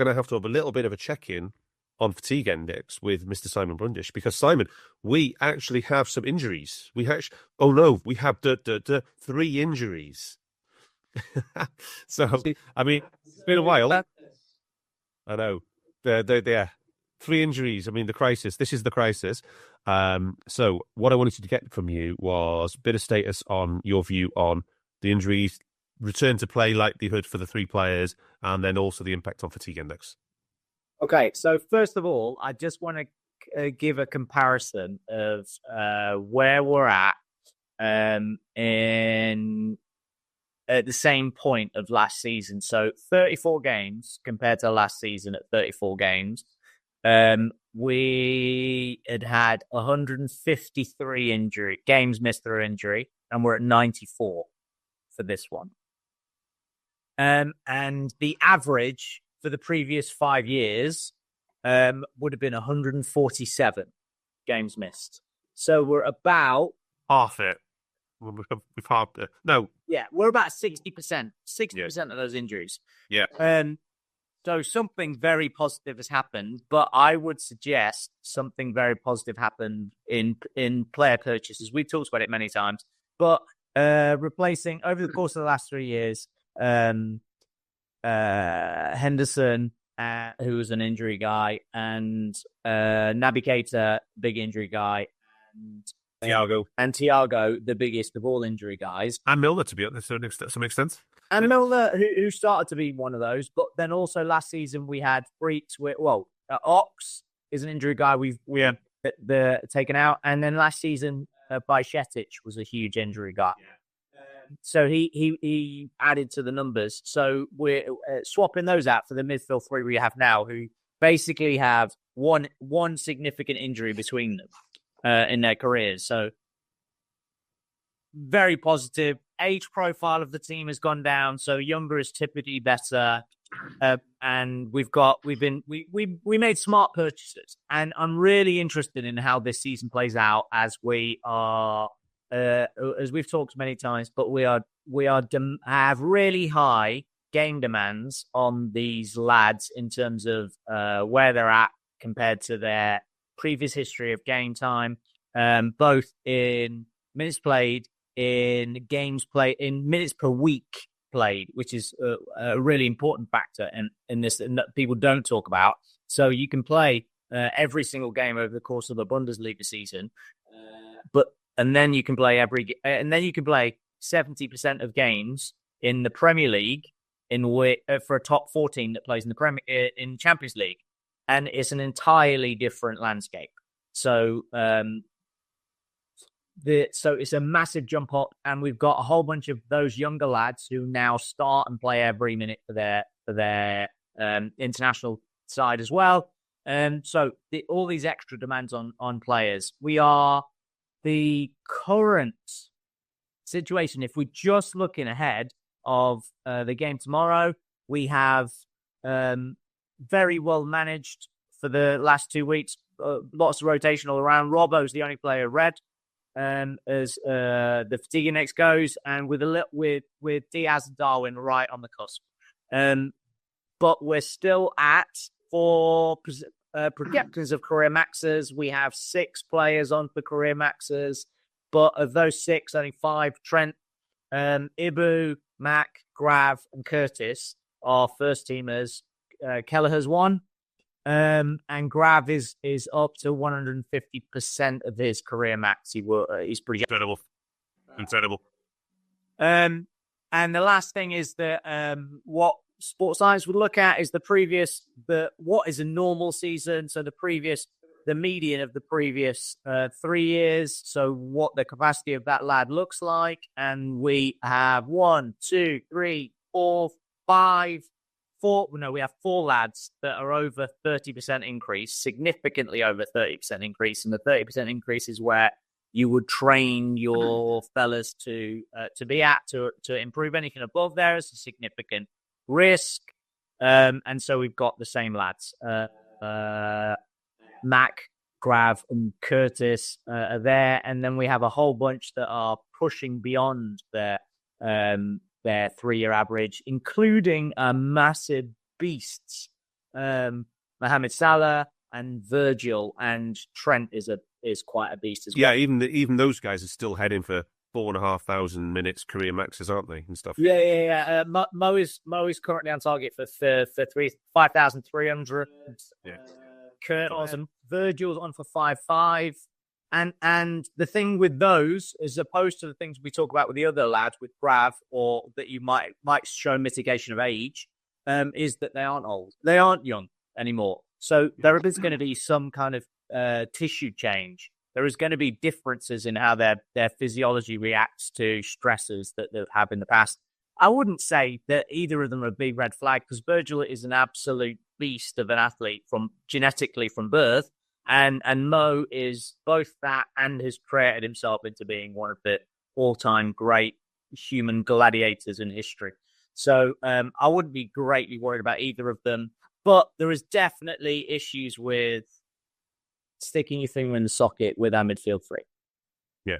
going to have a little bit of a check-in on fatigue index with Mr. Simon Brundish, because Simon, we actually have some injuries. We have 3 injuries. So, I mean, it's been a while. I know. Yeah. 3 injuries. I mean, the crisis. This is the crisis. So what I wanted to get from you was a bit of status on your view on the injuries, return to play likelihood for the 3 players, and then also the impact on fatigue index. Okay, so first of all, I just want to give a comparison of where we're at at the same point of last season. So 34 games compared to last season at 34 games. We had 153 games missed through injury, and we're at 94 for this one. And the average for the previous 5 years would have been 147 games missed. So we're about half it. We've halved it. No. Yeah, we're about 60%. 60% of those injuries. Yeah. So something very positive has happened, but I would suggest something very positive happened in player purchases. We've talked about it many times, but replacing over the course of the last 3 years, Henderson, who was an injury guy, and Naby Keita, big injury guy, and Thiago, the biggest of all injury guys, and Milner, to be honest, to some extent. And Milner, who started to be one of those, but then also last season we had Freaks. Ox is an injury guy we had taken out, and then last season Bajcetic was a huge injury guy. Yeah. So he added to the numbers. So we're swapping those out for the midfield 3 we have now, who basically have one significant injury between them in their careers. So very positive. Age profile of the team has gone down, so younger is typically better. And we made smart purchases, and I'm really interested in how this season plays out, as we are. As we've talked many times, but we have really high game demands on these lads in terms of where they're at compared to their previous history of game time, both in minutes played, in games played, in minutes per week played, which is a really important factor in this and that people don't talk about. So you can play every single game over the course of a Bundesliga season, and then you can play 70% of games in the Premier League for a top 14 that plays in the in Champions League, and it's an entirely different landscape. So it's a massive jump up, and we've got a whole bunch of those younger lads who now start and play every minute for their international side as well. So all these extra demands on players. We are the current situation. If we're just looking ahead of the game tomorrow, we have very well managed for the last 2 weeks. Lots of rotation all around. Robbo's the only player red. As the fatigue index goes, and with Diaz and Darwin right on the cusp. But we're still at 4 projections of career maxes. We have 6 players on for career maxes, but of those 6, only 5, Trent, Ibu, Mac, Grav, and Curtis are first teamers. Kelleher's 1. And Grav is up to 150% of his career max. He's pretty incredible. And the last thing is that what Sports Science would look at is what is a normal season. So the median of the previous 3 years. So what the capacity of that lad looks like, and we have 1, 2, 3, 4, 5. We have 4 lads that are over 30% increase, significantly over 30% increase. And the 30% increase is where you would train your fellas to be at, to improve. Anything above there is a significant risk. And so we've got the same lads. Mac, Grav, and Curtis are there. And then we have a whole bunch that are pushing beyond their 3-year average, including massive beasts Mohamed Salah and Virgil, and Trent is quite a beast as well. Yeah, even those guys are still heading for 4,500 minutes career maxes, aren't they, and stuff? Yeah. Mo is currently on target for 5,300. Yeah. Kurt and Virgil's on for 5,500. And the thing with those, as opposed to the things we talk about with the other lads, with Brav, or that you might show mitigation of age, is that they aren't old. They aren't young anymore. So there is going to be some kind of tissue change. There is going to be differences in how their physiology reacts to stressors that they've had in the past. I wouldn't say that either of them are a big red flag, because Virgil is an absolute beast of an athlete genetically from birth. And Mo is both that and has created himself into being one of the all-time great human gladiators in history. So I wouldn't be greatly worried about either of them. But there is definitely issues with sticking your finger in the socket with our midfield three. Yeah,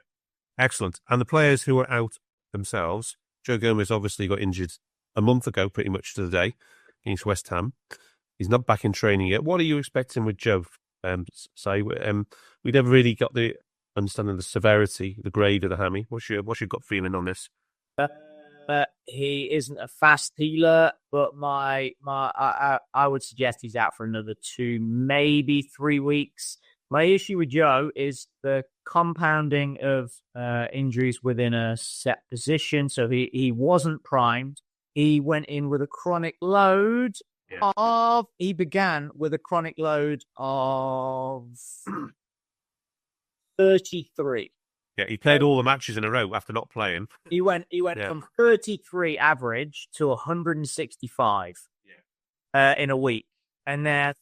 excellent. And the players who are out themselves, Joe Gomez obviously got injured a month ago, pretty much to the day, against West Ham. He's not back in training yet. What are you expecting with Joe? We never really got the understanding of the severity, the grade of the hammy. What's your gut feeling on this? He isn't a fast healer, but I would suggest he's out for another 2, maybe 3 weeks. My issue with Joe is the compounding of injuries within a set position. So he wasn't primed. He went in with a chronic load. He began with a chronic load of 33. Yeah, he played all the matches in a row after not playing. He went from 33 average to 165 in a week. And then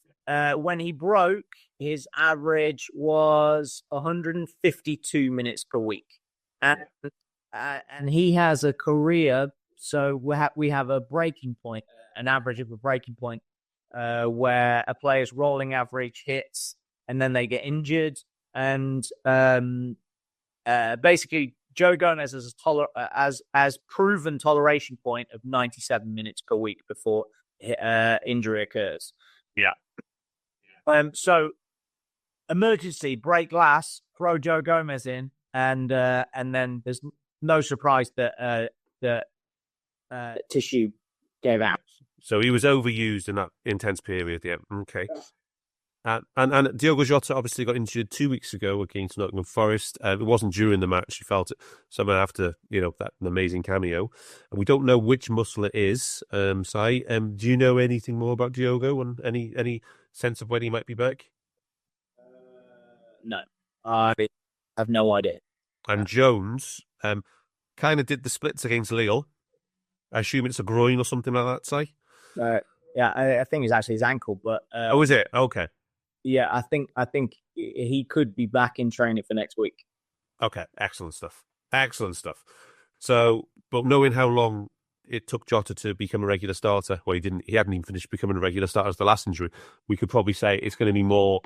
when he broke, his average was 152 minutes per week. And he has a career, so we have a breaking point, an average of a breaking point, where a player's rolling average hits and then they get injured. And basically, Joe Gomez has proven toleration point of 97 minutes per week before injury occurs. Yeah. So, emergency, break glass, throw Joe Gomez in, and then there's no surprise that tissue gave out. So he was overused in that intense period. Yeah. Okay. And Diogo Jota obviously got injured 2 weeks ago against Nottingham Forest. It wasn't during the match. He felt it somehow after, that amazing cameo. And we don't know which muscle it is. Sai, do you know anything more about Diogo and any sense of when he might be back? No, I have no idea. And Jones kind of did the splits against Lille. I assume it's a groin or something like that, Sai? Yeah, I think it's actually his ankle. But oh, is it? Okay. Yeah, I think he could be back in training for next week. Okay, excellent stuff. So, but knowing how long it took Jota to become a regular starter, well, he hadn't even finished becoming a regular starter as the last injury. We could probably say it's going to be more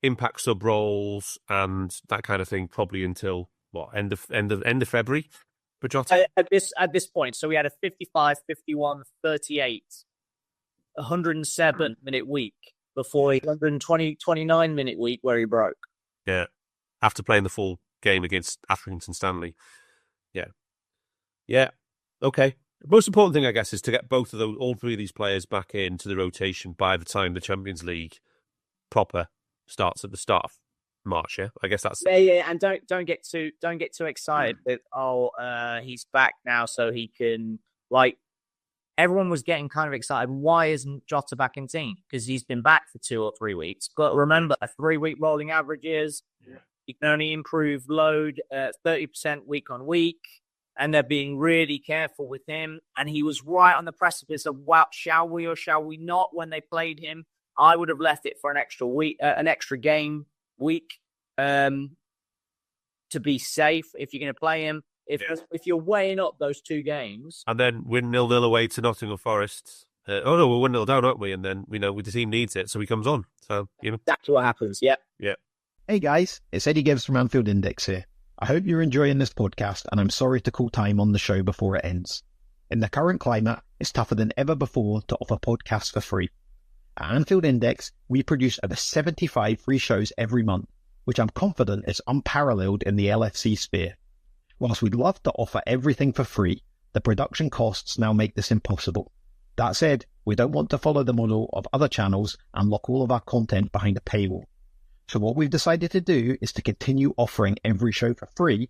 impact sub roles and that kind of thing, probably until end of February for Jota. At this point, so we had a 55, 51, 38, 107 minute week before a 129 minute week where he broke. Yeah, after playing the full game against Accrington Stanley. Yeah. Okay. The most important thing, I guess, is to get all three of these players back into the rotation by the time the Champions League proper starts at the start of March. Yeah, I guess that's and don't get too excited that he's back now, so he can Everyone was getting kind of excited. Why isn't Jota back in team? Because he's been back for 2 or 3 weeks. But remember, 3-week rolling averages. Yeah. You can only improve load 30% week on week. And they're being really careful with him. And he was right on the precipice of, shall we or shall we not when they played him? I would have left it for an extra week, an extra game week to be safe if you're going to play him. If you're weighing up those 2 games. And then win 0-0 away to Nottingham Forest. We're 1-0 down, aren't we? And then, the team needs it, so he comes on. So, That's what happens, yep. Yeah. Hey guys, it's Eddie Gibbs from Anfield Index here. I hope you're enjoying this podcast, and I'm sorry to call time on the show before it ends. In the current climate, it's tougher than ever before to offer podcasts for free. At Anfield Index, we produce over 75 free shows every month, which I'm confident is unparalleled in the LFC sphere. Whilst we'd love to offer everything for free, the production costs now make this impossible. That said, we don't want to follow the model of other channels and lock all of our content behind a paywall. So what we've decided to do is to continue offering every show for free,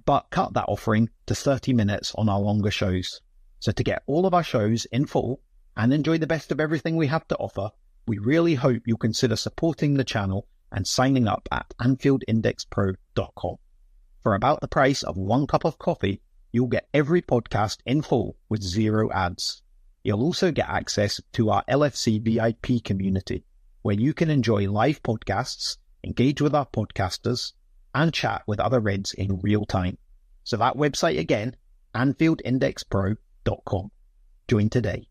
but cut that offering to 30 minutes on our longer shows. So to get all of our shows in full and enjoy the best of everything we have to offer, we really hope you'll consider supporting the channel and signing up at AnfieldIndexPro.com. For about the price of 1 cup of coffee, you'll get every podcast in full with 0 ads. You'll also get access to our LFC VIP community, where you can enjoy live podcasts, engage with our podcasters, and chat with other Reds in real time. So that website again, AnfieldIndexPro.com. Join today.